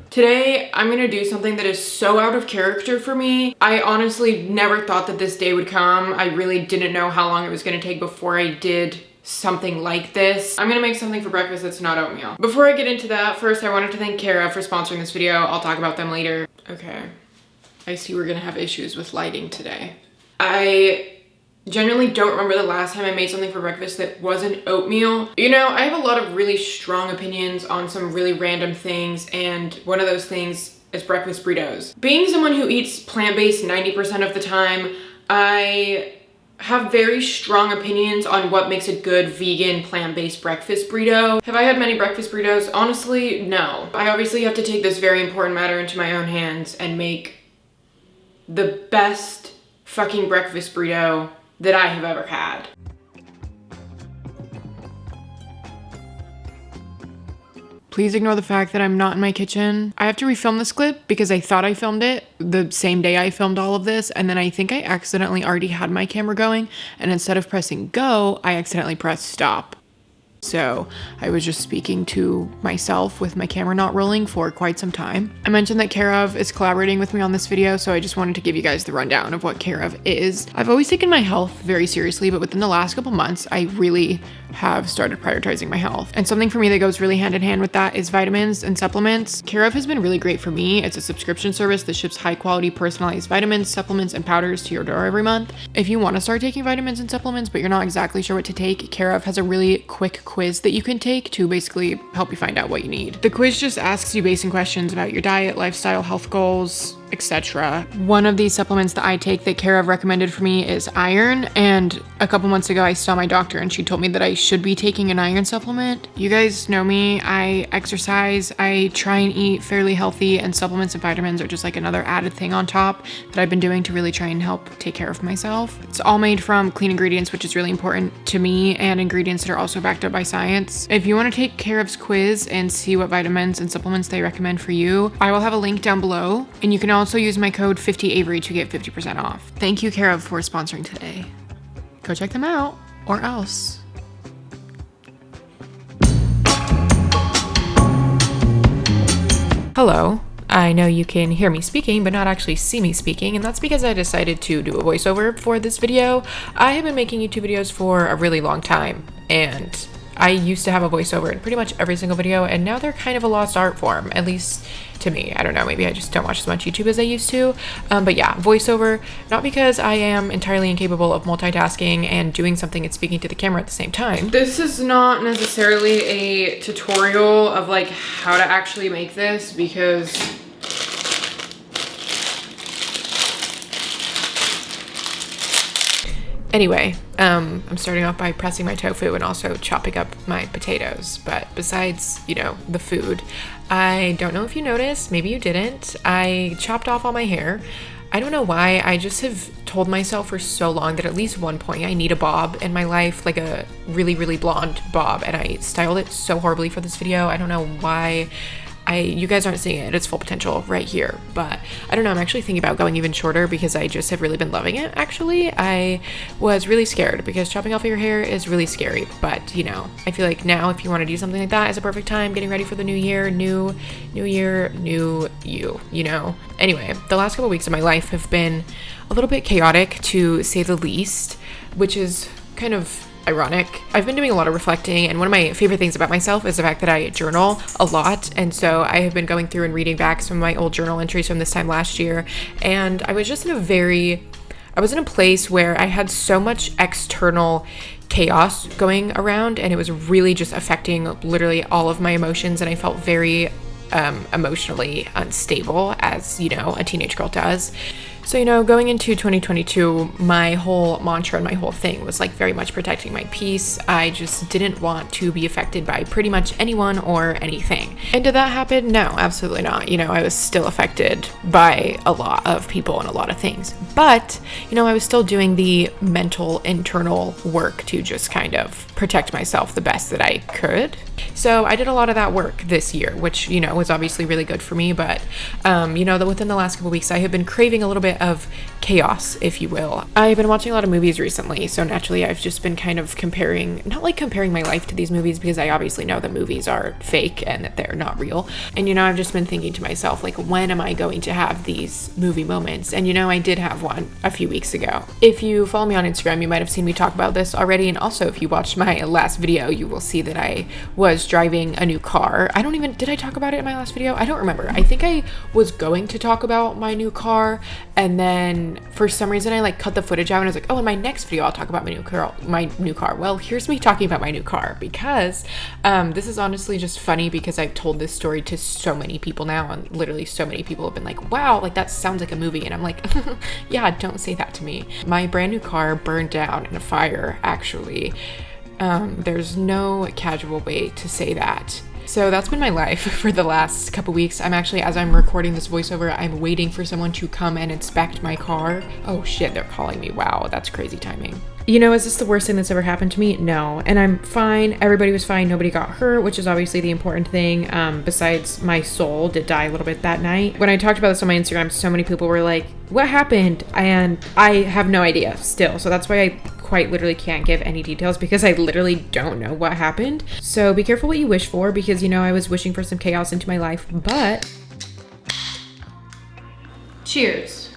Today, I'm gonna do something that is so out of character for me. I honestly never thought that this day would come. I really didn't know how long it was gonna take before I did something like this. I'm gonna make something for breakfast that's not oatmeal. Before I get into that, first I wanted to thank Kara for sponsoring this video. I'll talk about them later. Okay, I see we're gonna have issues with lighting today. I generally don't remember the last time I made something for breakfast that wasn't oatmeal. You know, I have a lot of really strong opinions on some really random things, and one of those things is breakfast burritos. Being someone who eats plant-based 90% of the time, I have very strong opinions on what makes a good vegan plant-based breakfast burrito. Have I had many breakfast burritos? Honestly, no. I obviously have to take this very important matter into my own hands and make the best fucking breakfast burrito that I have ever had. Please ignore the fact that I'm not in my kitchen. I have to refilm this clip because I thought I filmed it the same day I filmed all of this, and then I think I accidentally already had my camera going, and instead of pressing go, I accidentally pressed stop. So I was just speaking to myself with my camera not rolling for quite some time. I mentioned that Care of is collaborating with me on this video, so I just wanted to give you guys the rundown of what Care of is. I've always taken my health very seriously, but within the last couple months, I really have started prioritizing my health. And something for me that goes really hand in hand with that is vitamins and supplements. Care of has been really great for me. It's a subscription service that ships high quality personalized vitamins, supplements, and powders to your door every month. If you want to start taking vitamins and supplements, but you're not exactly sure what to take, Care of has a really quick quiz that you can take to basically help you find out what you need. The quiz just asks you basic questions about your diet, lifestyle, health goals, etc. One of these supplements that I take that Care of recommended for me is iron, and a couple months ago I saw my doctor and she told me that I should be taking an iron supplement. You guys know me, I exercise, I try and eat fairly healthy, and supplements and vitamins are just like another added thing on top that I've been doing to really try and help take care of myself. It's all made from clean ingredients, which is really important to me, and ingredients that are also backed up by science. If you want to take Care of's quiz and see what vitamins and supplements they recommend for you, I will have a link down below, and you can also use my code 50Avery to get 50% off. Thank you, Care of, for sponsoring today. Go check them out, or else. Hello. I know you can hear me speaking, but not actually see me speaking, and that's because I decided to do a voiceover for this video. I have been making YouTube videos for a really long time, and I used to have a voiceover in pretty much every single video, and now they're kind of a lost art form, at least to me. I don't know, maybe I just don't watch as much YouTube as I used to. But yeah, voiceover, not because I am entirely incapable of multitasking and doing something and speaking to the camera at the same time. This is not necessarily a tutorial of like how to actually make this, because anyway, I'm starting off by pressing my tofu and also chopping up my potatoes. But besides, you know, the food, I don't know if you noticed, maybe you didn't, I chopped off all my hair. I don't know why, I just have told myself for so long that at least one point I need a bob in my life, like a really, really blonde bob, and I styled it so horribly for this video. I don't know why. You guys aren't seeing it at its full potential right here, but I don't know, I'm actually thinking about going even shorter because I just have really been loving it. Actually, I was really scared because chopping off your hair is really scary, but you know, I feel like now if you want to do something like that, is a perfect time, getting ready for the new year, new year, new you know? Anyway, the last couple weeks of my life have been a little bit chaotic, to say the least, which is kind of ironic. I've been doing a lot of reflecting, and one of my favorite things about myself is the fact that I journal a lot, and so I have been going through and reading back some of my old journal entries from this time last year, and I was just in a place where I had so much external chaos going around, and it was really just affecting literally all of my emotions, and I felt very emotionally unstable, as you know, a teenage girl does. So, you know, going into 2022, my whole mantra and my whole thing was like very much protecting my peace. I just didn't want to be affected by pretty much anyone or anything. And did that happen? No, absolutely not. You know, I was still affected by a lot of people and a lot of things. But, you know, I was still doing the mental internal work to just kind of protect myself the best that I could. So I did a lot of that work this year, which, you know, was obviously really good for me. But, you know, that within the last couple weeks, I have been craving a little bit of chaos, if you will. I've been watching a lot of movies recently, so naturally I've just been kind of comparing, not like comparing my life to these movies, because I obviously know the movies are fake and that they're not real. And I've just been thinking to myself, like, when am I going to have these movie moments? And I did have one a few weeks ago. If you follow me on Instagram, you might have seen me talk about this already. And also, if you watched my last video, you will see that I was driving a new car. Did I talk about it in my last video? I don't remember. I think I was going to talk about my new car, and then for some reason I cut the footage out, and I was like, oh, in my next video I'll talk about my new car. Well, here's me talking about my new car, because this is honestly just funny because I've told this story to so many people now, and literally so many people have been like, wow, like that sounds like a movie. And I'm like, yeah, don't say that to me. My brand new car burned down in a fire, actually. There's no casual way to say that. So that's been my life for the last couple weeks. I'm actually, as I'm recording this voiceover, I'm waiting for someone to come and inspect my car. Oh shit, they're calling me. Wow, that's crazy timing. Is this the worst thing that's ever happened to me? No. And I'm fine. Everybody was fine. Nobody got hurt, which is obviously the important thing. Besides, my soul did die a little bit that night. When I talked about this on my Instagram, so many people were like, what happened? And I have no idea still. So that's why I quite literally can't give any details, because I literally don't know what happened. So be careful what you wish for, because I was wishing for some chaos into my life, but cheers.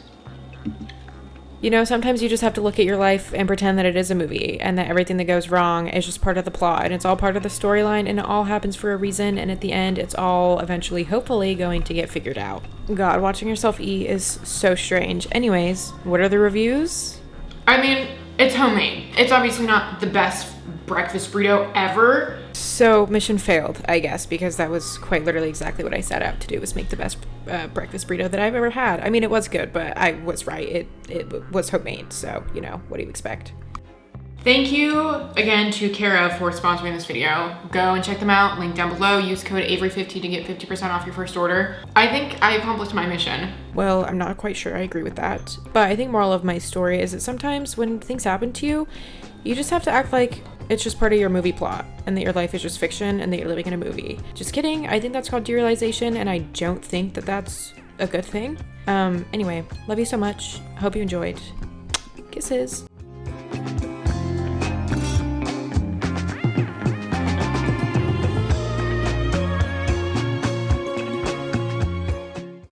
Sometimes you just have to look at your life and pretend that it is a movie, and that everything that goes wrong is just part of the plot, and it's all part of the storyline, and it all happens for a reason, and at the end it's all eventually, hopefully, going to get figured out. God, watching yourself eat is so strange. Anyways, what are the reviews? I mean, it's homemade. It's obviously not the best breakfast burrito ever. So mission failed, I guess, because that was quite literally exactly what I set out to do, was make the best breakfast burrito that I've ever had. I mean, it was good, but I was right. It was homemade, so, what do you expect? Thank you again to Kara for sponsoring this video. Go and check them out, link down below. Use code Avery50 to get 50% off your first order. I think I accomplished my mission. Well, I'm not quite sure I agree with that. But I think moral of my story is that sometimes when things happen to you, you just have to act like it's just part of your movie plot, and that your life is just fiction, and that you're living in a movie. Just kidding. I think that's called derealization, and I don't think that that's a good thing. Anyway, love you so much. Hope you enjoyed. Kisses.